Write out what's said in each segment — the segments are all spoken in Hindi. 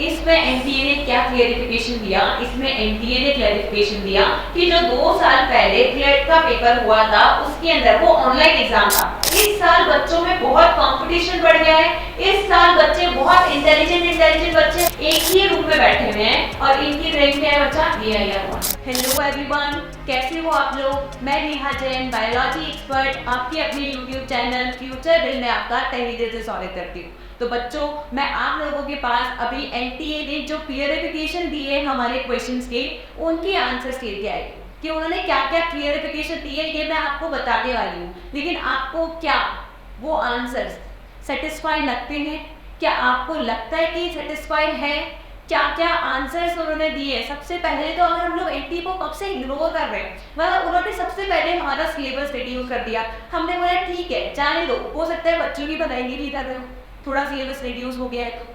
इसमें एनटीए ने क्या क्लेरिफिकेशन दिया, इसमें एनटीए ने क्लेरिफिकेशन दिया कि जो 2 साल पहले क्लेट का पेपर हुआ था उसके अंदर वो ऑनलाइन एग्जाम था। इस साल बच्चों में बहुत कंपटीशन बढ़ गया है। इस साल बच्चे बहुत इंटेलिजेंट बच्चे एक ही रूम में बैठे हुए हैं और इनकी रैंक क्या है बच्चा, AIR 1। हेलो एवरीवन, कैसे हो आप लोग। मैं नेहा जैन, बायोलॉजी एक्सपर्ट, आपकी अपनी यूट्यूब चैनल फ्यूचर बिल में आपका तहे दिल से स्वागत करती हूँ। तो बच्चों, मैं आप लोगों के पास अभी एनटीए ने जो क्लियरिफिकेशन दिए हमारे क्वेश्चंस के, उनके आंसर्स लेके आई कि उन्होंने क्या क्या क्लियरिफिकेशन दिए, ये मैं आपको बताने वाली हूँ। लेकिन आपको क्या वो आंसर्स सेटिस्फाई लगते हैं? क्या आपको लगता है कि सेटिस्फाइड है? क्या क्या आंसर्स उन्होंने दिए? सबसे पहले तो अगर हम लोग एनटीए को कब से इग्नोर कर रहे हैं, मतलब उन्होंने सबसे पहले हमारा सिलेबस रिड्यूस कर दिया। हमने बोला ठीक है, जाने दो, हो सकता है बच्चों की पढ़ाई नहीं कर रहे हो, थोड़ा सिलेबस रिड्यूस हो गया है। तो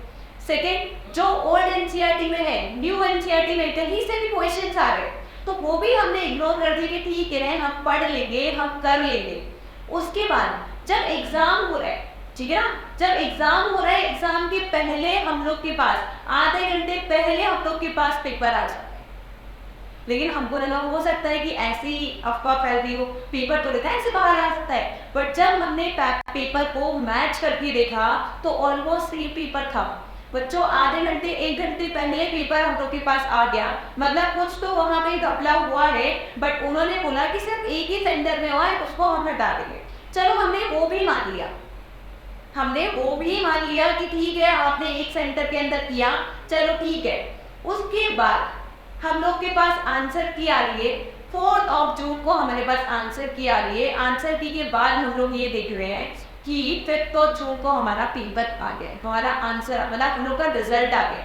सेकेंड, जो ओल्ड एनसीईआरटी में है, न्यू एनसीईआरटी में कहीं से भी क्वेश्चंस आ रहे हैं तो वो भी हमने इग्नोर कर दिया कि ठीक है हम पढ़ लेंगे, हम कर लेंगे। उसके बाद जब एग्जाम हो रहा है, ठीक है ना, जब एग्जाम हो रहा है, एग्जाम के पहले हम लोग के पास आधे घंटे पहले हम लोग के पास पेपर आ जाता है। लेकिन हमको लगा हो सकता है कि ऐसी अफवाह फैल रही हो, पेपर तो रहता है ऐसे बाहर आ सकता है। बट जब हमने पेपर को मैच करके देखा तो ऑलमोस्ट सेम पेपर था बच्चों। आधे घंटे 1 घंटे पहले पेपर हम लोग के पास आ गया, मतलब कुछ तो वहाँ पे घपला हुआ है। बट उन्होंने बोला कि सिर्फ एक ही सेंटर में हुआ है, उसको हम हटा देंगे। चलो हमने वो भी मान लिया, हमने वो भी मान लिया कि ठीक है आपने एक सेंटर के अंदर किया, चलो ठीक है। उसके बाद हम लोग के पास आंसर की आ रही है 4 जून को हमारे पास आंसर की आ रही है। आंसर की के बाद हम लोग ये देख रहे हैं कि 5 जून को हमारा पेपर आ गया, हमारा आंसर मतलब हम लोग का रिजल्ट आ गया,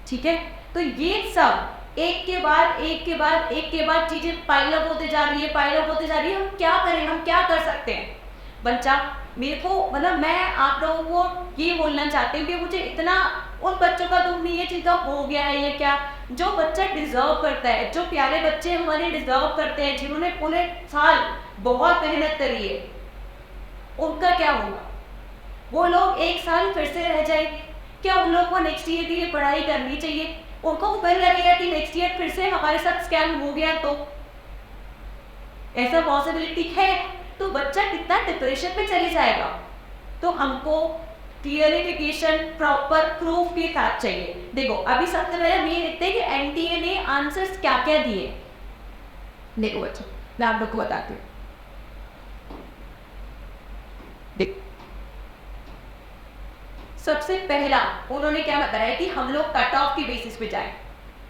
ठीक है। तो ये सब एक के बाद एक के बाद एक के बाद चीजें पाइल अप होते जा रही है, पाइल अप होते जा रही है। हम क्या करें, हम क्या कर सकते हैं बच्चा? मेरे को मतलब मैं आप लोगों को ये बोलना चाहती हूँ कि मुझे इतना उन बच्चों का दुख नहीं है जिनका हो गया है, ये क्या, जो बच्चा डिजर्व करता है, जो प्यारे बच्चे हमारे डिजर्व करते हैं, जिन्होंने पूरे साल बहुत मेहनत करी है, उनका क्या होगा? वो लोग एक साल फिर से रह जाएंगे क्या? उन लोग को नेक्स्ट ईयर की पढ़ाई करनी चाहिए? उनको डर लगेगा कि नेक्स्ट ईयर फिर से हमारे साथ स्कैम हो गया तो ऐसा पॉसिबिलिटी है, तो बच्चा कितना डिप्रेशन में चले जाएगा। तो हमको क्लियरिफिकेशन प्रॉपर प्रूफ के साथ चाहिए। देखो अभी सबसे पहले हम ये देखते हैं कि एनटीए ने आंसर्स क्या क्या दिए। देखो बच्चों, मैं आप लोग को बताती हूँ। देखो सबसे पहला उन्होंने क्या बताया कि हम लोग कट ऑफ की बेसिस पे जाए,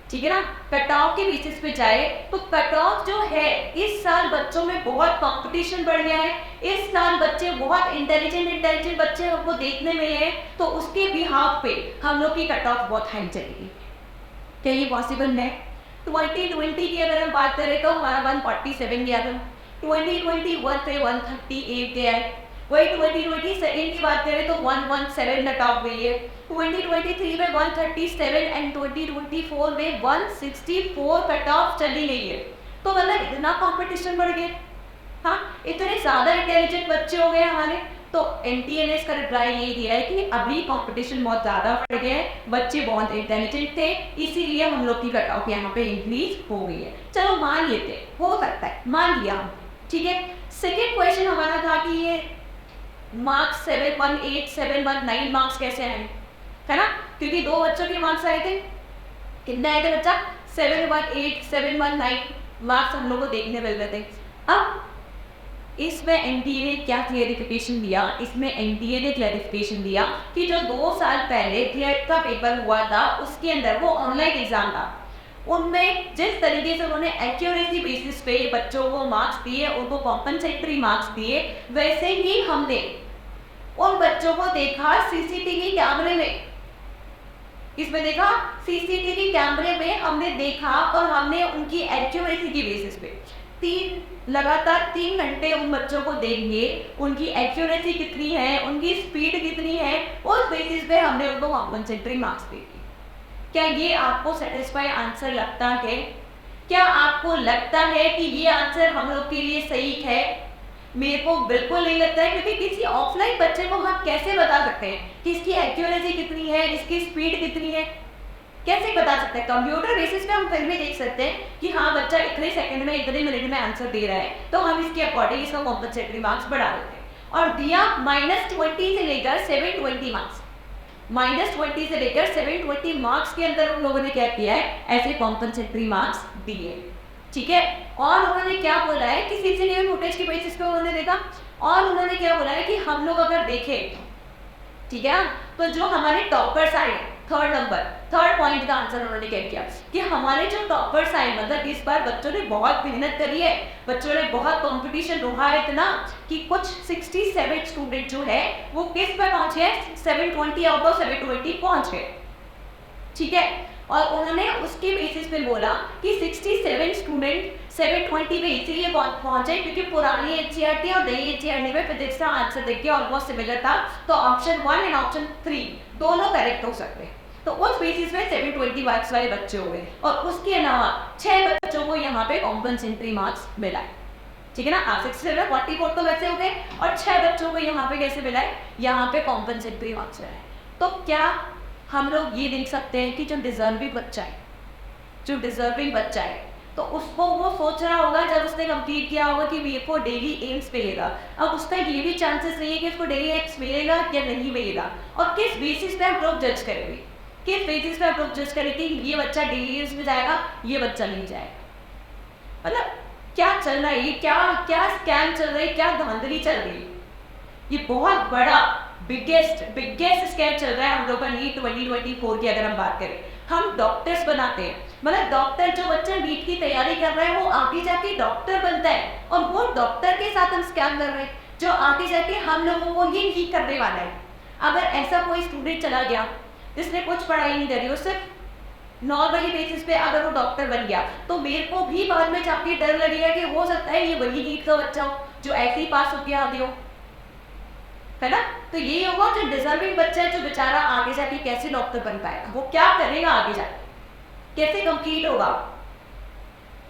ठीक है ना, कट ऑफ के बेसिस पे जाए। तो कट ऑफ जो है, इस साल बच्चों में बहुत कंपटीशन बढ़ गया है। इस साल बच्चे बहुत इंटेलिजेंट बच्चे हमको देखने मिले हैं, तो उसके बिहाफ पे हम लोग की कट ऑफ बहुत हाई चलेगी। क्या ये पॉसिबल है? 2020 की अगर हम बात करें तो हमारा 147 गया था, 2021 से 138 गया है। वही 2022 की बात करें तो 117 कट ऑफ गई है, 2023 में 137 एंड 2024 में 164 कट ऑफ चली गई है। तो मतलब इतना कंपटीशन बढ़ गया, हाँ इतने ज़्यादा इंटेलिजेंट बच्चे हो गए हमारे। तो एनटीए ने इसका रिप्लाई ये दिया है कि अभी कंपटीशन बहुत ज़्यादा बढ़ गया है, बच्चे बहुत इंटेलिजेंट थे, इसीलिए हम लोग की कट ऑफ यहाँ पे इंक्रीज हो गई है। चलो मान लेते, हो सकता है, मान लिया हम, ठीक है। सेकेंड क्वेश्चन हमारा था कि ये मार्क्स 718 719 मार्क्स कैसे आए, है ना, क्योंकि 2 बच्चों के मार्क्स आए थे। कितने आए थे बच्चा? 718 719 मार्क्स हम लोग को देखने मिल रहे थे। अब इसमें एनटीए ने क्या क्लियरिफिकेशन दिया? इसमें एनटीए ने क्लियरिफिकेशन दिया कि जो 2 साल पहले क्लेट का पेपर हुआ था उसके अंदर वो ऑनलाइन एग्जाम था, उनमें जिस तरीके से उन्होंने एक्यूरेसी बेसिस पे बच्चों को मार्क्स दिए, उनको कॉम्पनसेटरी मार्क्स दिए, वैसे ही हमने उन बच्चों को देखा सीसीटीवी कैमरे में। इसमें देखा सीसीटीवी कैमरे में हमने देखा और हमने उनकी एक्यूरेसी की बेसिस पे लगातार 3 घंटे उन बच्चों को देंगे, उनकी एक्यूरेसी कितनी है, उनकी स्पीड कितनी है, उस बेसिस पे हमने उनको कॉम्पनसेटरी मार्क्स दिए। क्या ये आपको सेटिस्फाई आंसर लगता है? क्या आपको लगता है कि ये आंसर हम लोग के लिए सही है? मेरे को बिल्कुल नहीं लगता है, क्योंकि किसी ऑफलाइन बच्चे को हम कैसे बता सकते हैं कि इसकी एक्यूरेसी कितनी है, इसकी स्पीड कितनी है, कैसे बता सकते हैं? कंप्यूटर बेसिस पे हम फिर भी देख सकते हैं कि हाँ बच्चा इतने सेकंड में इतने मिनट में आंसर दे रहा है, तो हम इसके अकॉर्डिंग इसका कॉम्पनसेटरी मार्क्स बढ़ा देते हैं। और दिया -20 से लेकर 720 मार्क्स, -20 से लेकर 720 मार्क्स के अंदर उन लोगों ने क्या किया है, ऐसे कॉम्पनसेटरी मार्क्स दिए। ठीक है, और उन्होंने क्या बोला है कि सीसीटीवी फुटेज की बेसिस पे उन्होंने देखा, और उन्होंने क्या बोला है कि हम लोग अगर देखें, ठीक है, तो जो हमारे टॉपर्स आए थर्ड पॉइंट का आंसर उन्होंने क्या किया कि हमारे जो टॉपर्स आए, मतलब इस बार बच्चों ने बहुत मेहनत करी है, बच्चों ने बहुत कंपटीशन रहा है इतना कि कुछ 67 स्टूडेंट जो है वो किस पर पहुंचे हैं, 720 आउट ऑफ 720 पहुंच गए। ठीक है, और उन्होंने उसके बेसिस पे बोला कि 67 स्टूडेंट 720 पे इसीलिए पहुंचे क्योंकि पुरानी एनसीईआरटी और नई एनसीईआरटी में फिजिक्स का आंसर देखिए ऑलमोस्ट सिमिलर था, तो ऑप्शन 1 एंड ऑप्शन 3 दोनों करेक्ट हो सकते हैं। तो उस बेसिस पे 720 मार्क्स वाले बच्चे हो गए, और उसके अलावा 6 बच्चों को यहाँ पे कॉम्पनसेटरी मार्क्स मिला है। ठीक है ना, 67 44 तो वैसे हो गए, और 6 बच्चों को यहाँ पे कैसे मिला है, यहाँ पे कॉम्पनसेटरी मार्क्स मिला है। तो क्या हम लोग ये देख सकते हैं कि जो डिजर्विंग बच्चा है, तो उसको वो सोच रहा होगा जब उसने कंप्लीट किया होगा कि मेरे को डेली एम्स मिलेगा, अब उसका ये भी चांसेस नहीं है कि उसको डेली एम्स मिलेगा या नहीं मिलेगा, और किस बेसिस पे हम लोग जज करेंगे, किस बेसिस पे हम लोग जज करेंगे कि ये बच्चा डेली एम्स में जाएगा, ये बच्चा नहीं जाएगा। मतलब क्या चल रहा है, ये क्या स्कैम चल रहा है, क्या धांधली चल रही है, ये बहुत बड़ा बिगेस्ट स्कैम चल रहा है हम लोग का नीट 2024 की। अगर हम बात करें, हम डॉक्टर्स बनाते हैं, मतलब डॉक्टर जो बच्चा नीट की तैयारी कर रहा है वो आगे जाके डॉक्टर बनता है, और वो डॉक्टर के साथ हम स्कैम कर रहे हैं जो आगे जाके हम लोगों को ये ठीक करने वाला है। अगर ऐसा कोई स्टूडेंट चला गया जिसने कुछ पढ़ाई नहीं करी, उससे नॉर्मली बेसिस पे अगर वो डॉक्टर बन गया, तो मेरे को भी बाद में जाके डर लगेगा कि हो सकता है ये वही नीट का बच्चा हो जो ऐसे ही पास होकर आ गया हो, है ना। तो ये होगा जो डिजर्विंग बच्चा है, जो बेचारा आगे जाके कैसे डॉक्टर बन पाएगा, वो क्या करेगा आगे जाके, कैसे कंप्लीट होगा।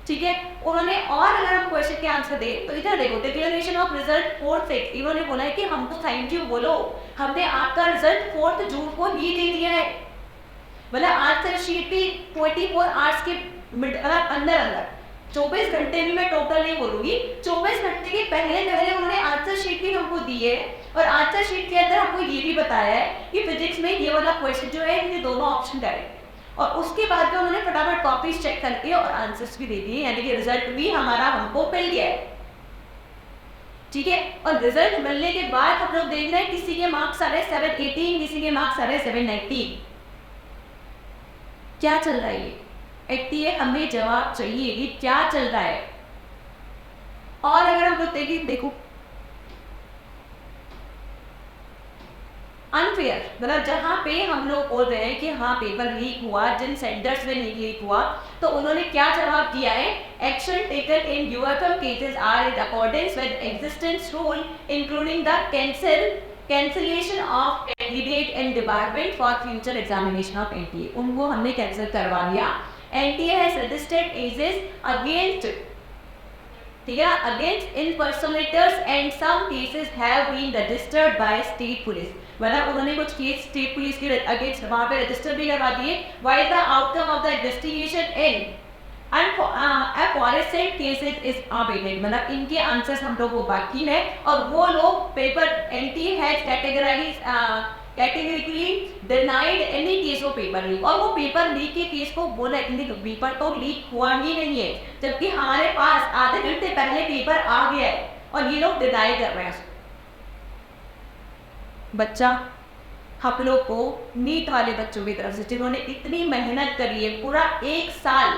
ठीक है, उन्होंने और अगर हम क्वेश्चन के आंसर दे तो इधर देखो, डिक्लेरेशन ऑफ रिजल्ट 4th 6 इन्होंने बोला है कि हमको थैंक यू बोलो, हमने आपका रिजल्ट 4 जून को ही दे दिया है। मतलब आंसर शीट भी 24 आवर्स के अंदर 24 घंटे भी मैं टोटल नहीं बोलूंगी, 24 घंटे के पहले उन्होंने आंसर शीट भी हमको दी है, और आंसर शीट के अंदर हमको ये भी बताया है कि फिजिक्स में ये वाला क्वेश्चन जो है ये दोनों ऑप्शन करेक्ट है, और उसके बाद में उन्होंने फटाफट कॉपीज चेक करके और आंसर्स भी दे दिए, यानी कि रिजल्ट भी हमारा हमको मिल गया है। ठीक है, और रिजल्ट मिलने के बाद हम लोग देख रहे हैं किसी के मार्क्स आ रहे 718, किसी के मार्क्स आ रहे 719। क्या चल रहा है ये, हमें जवाब चाहिए कि क्या चल रहा है। और अगर हम लोग देखो अनफेयर, मतलब जहाँ पे हम लोग बोल रहे हैं कि हाँ पेपर लीक हुआ, जिन सेंटर्स में नहीं लीक हुआ, तो उन्होंने क्या जवाब दिया है, action taken in UFM cases are in accordance with existence rule including the cancellation of candidate and department for future examination of NTA. उनको हमने कैंसिल करवा दिया। NTA has registered cases against, ठीक है, against impersonators and some cases have been registered by state police। मतलब उन्होंने कुछ केस स्टेट पुलिस के अगेंस्ट वहाँ पे रजिस्टर भी करवा दिए। while the outcome of the investigation in aforesaid cases is awaited, मतलब इनके आंसर्स हम लोग को बाकी है, और वो लोग paper NTA has categorically denied any case of paper leak, और वो पेपर लीक के केस को बोला कि पेपर तो लीक हुआ ही नहीं है, जबकि हमारे पास आधे घंटे पहले पेपर आ गया है और ये लोग डिनाई कर रहे हैं। बच्चा हम लोग को नीट वाले बच्चों की तरफ से जिन्होंने इतनी मेहनत करी है, पूरा एक साल,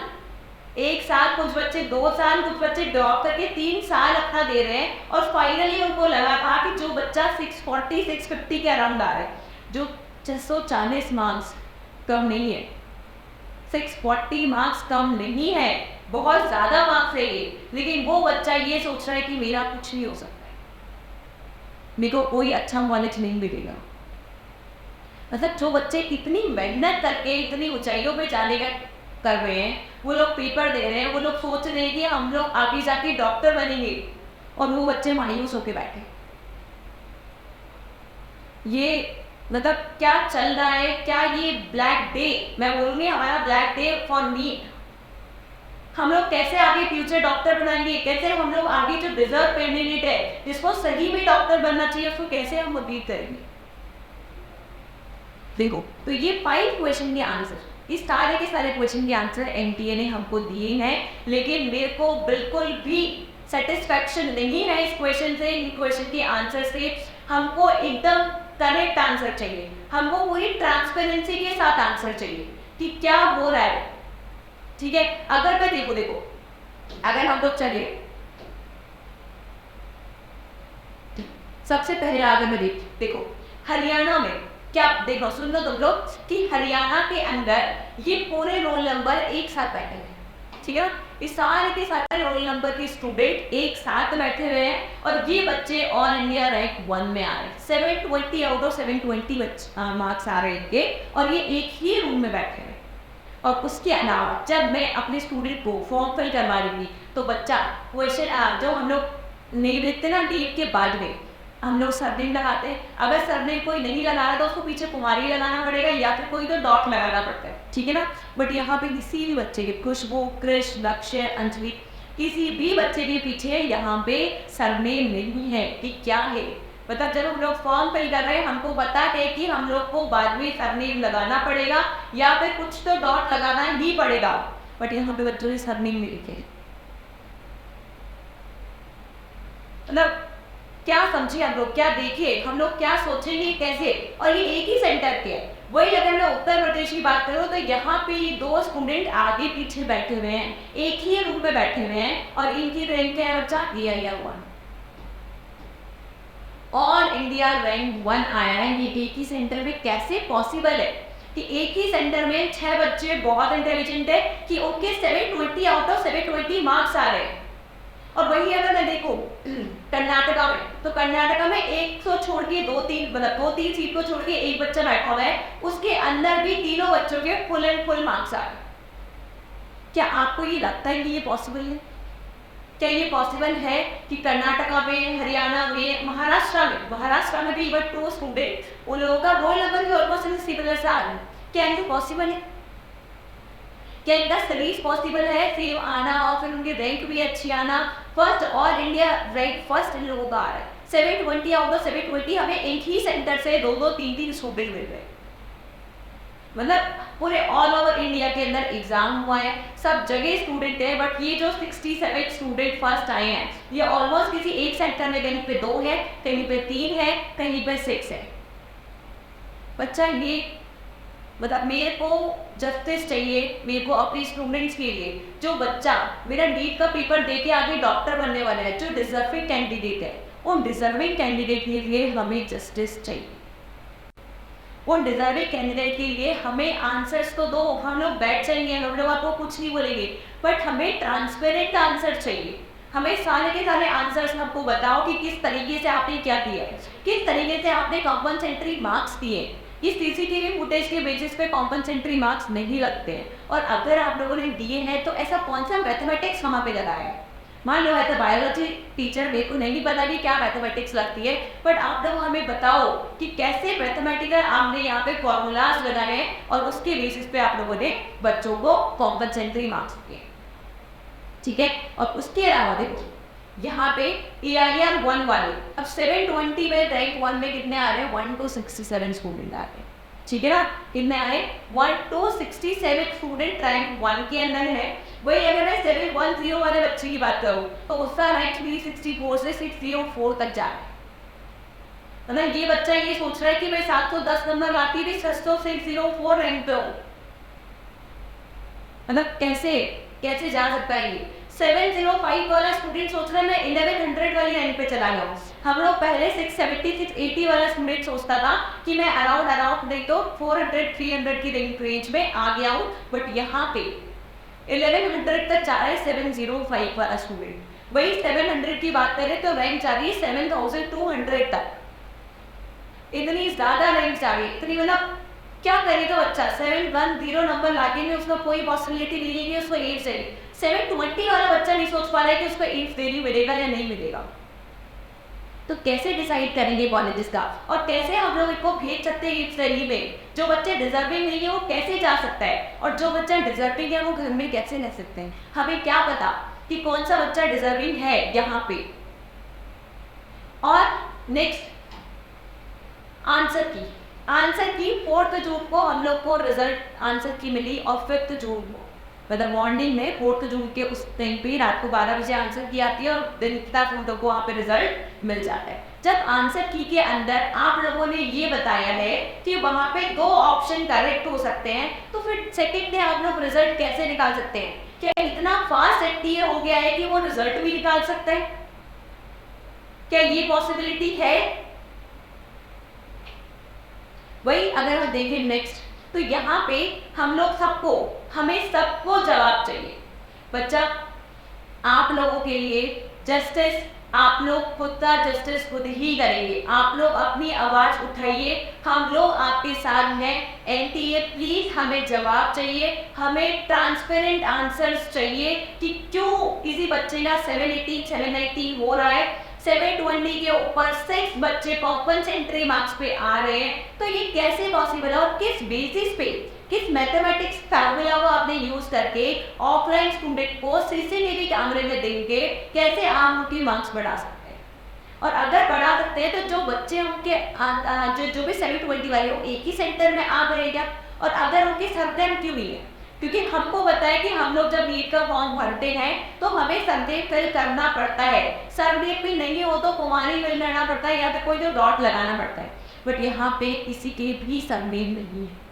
कुछ बच्चे 2 साल, कुछ बच्चे ड्रॉप करके 3 साल अपना दे रहे हैं, और फाइनली उनको लगा था कि जो बच्चा 640 650 के अराउंड आ रहा है, जो 640 मार्क्स कम नहीं है, 640 मार्क्स कम नहीं है, बहुत ज़्यादा मार्क्स है ये, लेकिन वो बच्चा ये सोच रहा है कि मेरा कुछ नहीं हो सकता है, मेरे को कोई अच्छा कॉलेज नहीं मिलेगा। मतलब जो बच्चे इतनी मेहनत करके इतनी ऊंचाइयों पे जाने का कर रहे हैं, वो लोग पेपर दे रहे हैं, वो लोग सोच रहे हैं कि हम लोग आगे जाके डॉक्टर बनेंगे, और वो बच्चे मायूस होके बैठे। ये मतलब क्या चल रहा है? क्या ये ब्लैक डे, मैं बोलूँगी हमारा ब्लैक डे फॉर नीट। हम लोग कैसे आगे फ्यूचर डॉक्टर बनाएंगे? कैसे हम लोग आगे जो डिजर्व कैंडिडेट है जिसको सही में डॉक्टर बनना चाहिए उसको कैसे हम उम्मीद करेंगे? देखो, तो ये 5 क्वेश्चन के आंसर, इस सारे के सारे क्वेश्चन के आंसर एनटीए ने हमको दिए हैं, लेकिन मेरे को बिल्कुल भी सेटिस्फैक्शन नहीं है इस क्वेश्चन से, इन क्वेश्चन के आंसर से। हमको एकदम करेक्ट आंसर चाहिए, हमको पूरी ट्रांसपेरेंसी के साथ आंसर चाहिए कि क्या हो रहा है। ठीक है, अगर मैं देखो अगर हम लोग चले सबसे पहले अगर मैं देखो हरियाणा में क्या, देखो सुन लो तुम लोग कि हरियाणा के अंदर ये पूरे रोल नंबर एक साथ बैठे हैं। ठीक है, इस सारे के सारे रोल नंबर के स्टूडेंट एक साथ बैठे हुए हैं और ये बच्चे ऑल इंडिया रैंक 1 में आ रहे हैं। 720 आउट ऑफ 720 मार्क्स आ रहे हैं इनके, और ये एक ही रूम में बैठे हैं। और उसके अलावा जब मैं अपने स्टूडेंट को फॉर्म फिल करवा रही थी तो बच्चा क्वेश्चन जो हम लोग नहीं लिखते ना टीप के बाद में हम लोग सरनेम लगाते हैं, अगर सरनेम कोई नहीं लगाना तो उसको पीछे कुमारी लगाना पड़ेगा या फिर कोई तो डॉट लगाना पड़ता है। ठीक है ना, बट यहाँ पे किसी भी बच्चे के, खुशबू, कृष, लक्ष्य, अंजलि, किसी भी बच्चे के पीछे यहाँ पे सरनेम नहीं है कि क्या है। मतलब जब हम लोग फॉर्म फिल कर रहे हैं हमको पता है कि हम लोग को बाद में सरनेम लगाना पड़ेगा या फिर कुछ तो डॉट लगाना ही पड़ेगा, बट यहाँ पे बच्चों ने सरनेम नहीं लिखे। मतलब क्या समझिए हम लोग, क्या देखिए हम लोग, क्या सोचेंगे कैसे। और ये एक ही सेंटर के है। वही अगर मैं उत्तर प्रदेश की बात करूँ तो यहाँ पे ये 2 स्टूडेंट आगे पीछे बैठे हुए हैं, एक ही रूम में बैठे हुए हैं और इनकी रैंक क्या है बच्चा? दिया हुआ ऑल इंडिया रैंक 1 आया है। ये एक ही सेंटर में कैसे पॉसिबल है कि एक ही सेंटर में 6 बच्चे बहुत इंटेलिजेंट है कि उनके 720 आउट ऑफ 720 मार्क्स आ रहे हैं। और वही अगर मैं देखो कर्नाटका में, तो कर्नाटका में 100 छोड़ के 2-3 मतलब 2-3 सीट को छोड़ के एक बच्चा बैठा हुआ है, उसके अंदर भी तीनों बच्चों के फुल एंड फुल मार्क्स आ रहे। क्या आपको ये लगता है कि ये पॉसिबल है? क्या ये पॉसिबल है कि कर्नाटका में, हरियाणा में, महाराष्ट्र में भी बट 2 स्टूडेंट उन लोगों का रोल नंबर भी ऑलमोस्ट सिमिलर से आ रहा है? क्या इनसे पॉसिबल है? क्या इनका स्टडीज पॉसिबल है सेम आना और फिर उनकी रैंक भी अच्छी आना? First all India rank first in लोगों का आ रहा है। 720 आउट ऑफ 720 हमें एक ही सेंटर से 2-2, 3-3 स्टूडेंट मिल रहे हैं। मतलब पूरे ऑल ओवर इंडिया के अंदर एग्जाम हुआ है, सब जगह स्टूडेंट है, बट ये जो 67 स्टूडेंट फर्स्ट आए हैं ये ऑलमोस्ट किसी एक सेक्टर में कहीं पे 2 है, कहीं पे 3 है, कहीं पे 6 है। बच्चा ये मतलब मेरे को जस्टिस चाहिए, मेरे को अपने स्टूडेंट्स के लिए। जो बच्चा मेरा नीट का पेपर दे के आगे डॉक्टर बनने वाला है, जो डिजर्विंग कैंडिडेट है, उन डिजर्विंग कैंडिडेट के लिए हमें जस्टिस चाहिए। उन डिजर्विंग कैंडिडेट के लिए हमें आंसर्स तो दो, हम लोग बैठ जाएंगे, हम लोग आपको कुछ नहीं बोलेंगे, बट हमें ट्रांसपेरेंट आंसर चाहिए। हमें सारे के सारे आंसर्स हमको बताओ कि किस तरीके से आपने क्या किया है, किस तरीके से आपने कॉम्पनसेंट्री मार्क्स दिए। इस सीसीटीवी फुटेज के बेसिस पे कॉम्पनसेंट्री मार्क्स नहीं लगते हैं, और अगर आप लोगों ने दिए हैं तो ऐसा कौन सा मैथमेटिक्स वहाँ पे लगाया है? मान लो है तो बायोलॉजी टीचर, मेरे को नहीं पता कि क्या मैथमेटिक्स लगती है, बट आप लोग हमें बताओ कि कैसे मैथमेटिकल आपने यहाँ पे फॉर्मूलाज लगाए हैं और उसके बेसिस पे आप लोगों ने बच्चों को कॉम्पनसेंट्री मार्क्स दिए। ठीक है, और उसके अलावा देखो यहाँ पे AIR 1 वाले अब 720 में रैंक 1 में कितने आ रहे हैं? 1 to 67 स्टूडेंट आ रहे हैं। ठीक है ना, कितने आए? 1 to 67 स्टूडेंट रैंक 1 के अंदर है। वही अगर मैं 710 वाले बच्चे की बात करूँ तो उसका रैंक 364 से 604 तक जा रहा है। मतलब ये बच्चा ये सोच रहा है कि मैं 710 नंबर लाती भी 604 रैंक पे हूँ। मतलब कैसे जा सकता है ये? 705 वाला स्टूडेंट सोच रहा है मैं 1100 वाली रैंक पे चला गया। हम लोग पहले 670 680 वाला स्टूडेंट सोचता था कि मैं अराउंड नहीं तो 400 300 की रेंज में आ गया हूँ, बट यहाँ पे 1100 तक जा रहा है 705 वाला स्टूडेंट। वही 700 की बात करें तो रैंक जा रही है 7200 तक। इतनी ज्यादा रैंक जा रही है, इतनी मतलब क्या करेगा बच्चा? 710 नंबर लाने में उसका कोई पॉसिबिलिटी नहीं है, उसको 8 चाहिए। 720 वाला बच्चा नहीं सोच पा रहा है कि उसको 8 वैल्यू मिलेगा या नहीं मिलेगा। तो कैसे डिसाइड करेंगे कॉलेजेस का, और कैसे हम लोग इनको भेज सकते हैं इस तरीके में? जो बच्चे डिजर्विंग नहीं है वो कैसे जा सकता है, और जो बच्चा डिजर्विंग है वो घर में कैसे रह सकते हैं? हमें क्या पता कि कौन सा बच्चा डिजर्विंग है यहाँ पे। और नेक्स्ट आंसर की 4 जून को हम लोग को रिजल्ट आंसर की मिली, और 5 जून को मतलब मॉर्निंग में 4 जून के उस टाइम पे रात को 12 बजे आंसर की आती है, और दिन तक हम लोग को वहाँ पे रिजल्ट मिल जाता है। जब आंसर की के अंदर आप लोगों ने ये बताया है कि वहाँ पे 2 ऑप्शन करेक्ट हो सकते हैं, तो फिर सेकंड डे आप लोग रिजल्ट कैसे निकाल सकते हैं? क्या इतना फास्ट एनटीए हो गया है कि वो रिजल्ट भी निकाल सकते हैं? क्या ये पॉसिबिलिटी है? वही अगर हम देखें नेक्स्ट, तो यहाँ पे हमें सबको जवाब चाहिए। बच्चा, आप लोगों के लिए जस्टिस, आप लोग खुद का जस्टिस खुद ही करेंगे। आप लोग अपनी आवाज उठाइए, हम लोग आपके साथ हैं। एनटीए प्लीज हमें जवाब चाहिए, हमें ट्रांसपेरेंट आंसर्स चाहिए कि क्यों किसी बच्चे का 780 790 हो रहा है, 720 के ऊपर 6 बच्चे कॉम्पनसेंट्री मार्क्स पे आ रहे हैं। तो ये कैसे पॉसिबल है, और किस बेसिस पे, किस मैथमेटिक्स फार्मूला को आपने यूज करके ऑफलाइन स्टूडेंट को सीसीटीवी कैमरे में देख के कैसे आप उनकी मार्क्स बढ़ा सकते हैं? और अगर बढ़ा सकते हैं तो जो बच्चे उनके जो भी 720 वाले वो एक ही सेंटर में आ गए क्या, और अगर उनके सर्वे क्यों नहीं है? क्योंकि हमको पता है कि हम लोग जब नीट का फॉर्म भरते हैं तो हमें सर्वे फिल करना पड़ता है। सर्वे भी नहीं हो तो कुमारी फिल करना पड़ता है, या फिर कोई जो डॉट लगाना पड़ता है। बट यहाँ पे किसी के भी सर्वे नहीं है।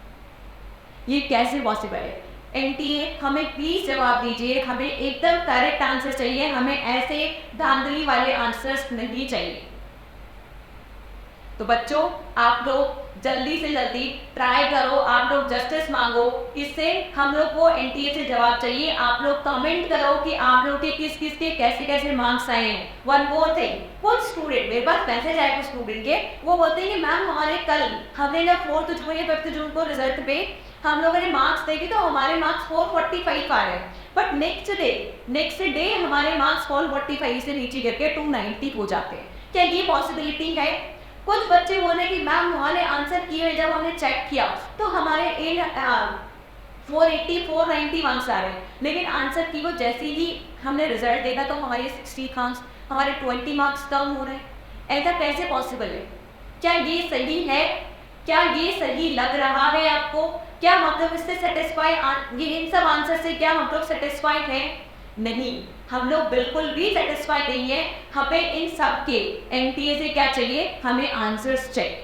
ये कैसे पॉसिबल है? एनटीए हमें प्लीज जवाब दीजिए, हमें एकदम करेक्ट आंसर चाहिए, हमें ऐसे धांधली वाले आंसर्स नहीं चाहिए। तो बच्चों, आप लोग जल्दी से जल्दी ट्राई करो, आप लोग जस्टिस मांगो, इससे हम लोग को एनटीए से जवाब चाहिए। आप लोग कमेंट करो कि आप लोग के किस किस के कैसे कैसे मार्क्स आए हैं। वन मोर थिंग, कुछ स्टूडेंट, मेरे पास मैसेज आए कुछ स्टूडेंट के, वो बोलते हैं कि मैम हमारे कल हमने जब 4 जून या 5 जून को रिजल्ट पे हम लोगों ने मार्क्स देखे तो हमारे मार्क्स 445 आ रहे हैं, बट नेक्स्ट डे हमारे मार्क्स 445 से नीचे गिर के 290 हो जाते हैं। क्या ये पॉसिबिलिटी है? कुछ बच्चे बोले कि मैम हमारे आंसर किए, जब हमने चेक किया तो हमारे 480 490 मार्क्स आ रहे हैं, लेकिन आंसर की को जैसे ही हमने रिजल्ट देखा तो हमारे 60 मार्क्स, हमारे 20 मार्क्स कम हो रहे हैं। ऐसा कैसे पॉसिबल है? क्या ये सही है? क्या ये सही लग रहा है आपको? क्या मतलब इससे सेटिस्फाई, ये इन सब आंसर से क्या हम लोग सेटिस्फाइड हैं? नहीं, हम लोग बिल्कुल भी सेटिस्फाइड नहीं है। हमें इन सब के एनटीए से क्या चाहिए? हमें आंसर्स चाहिए।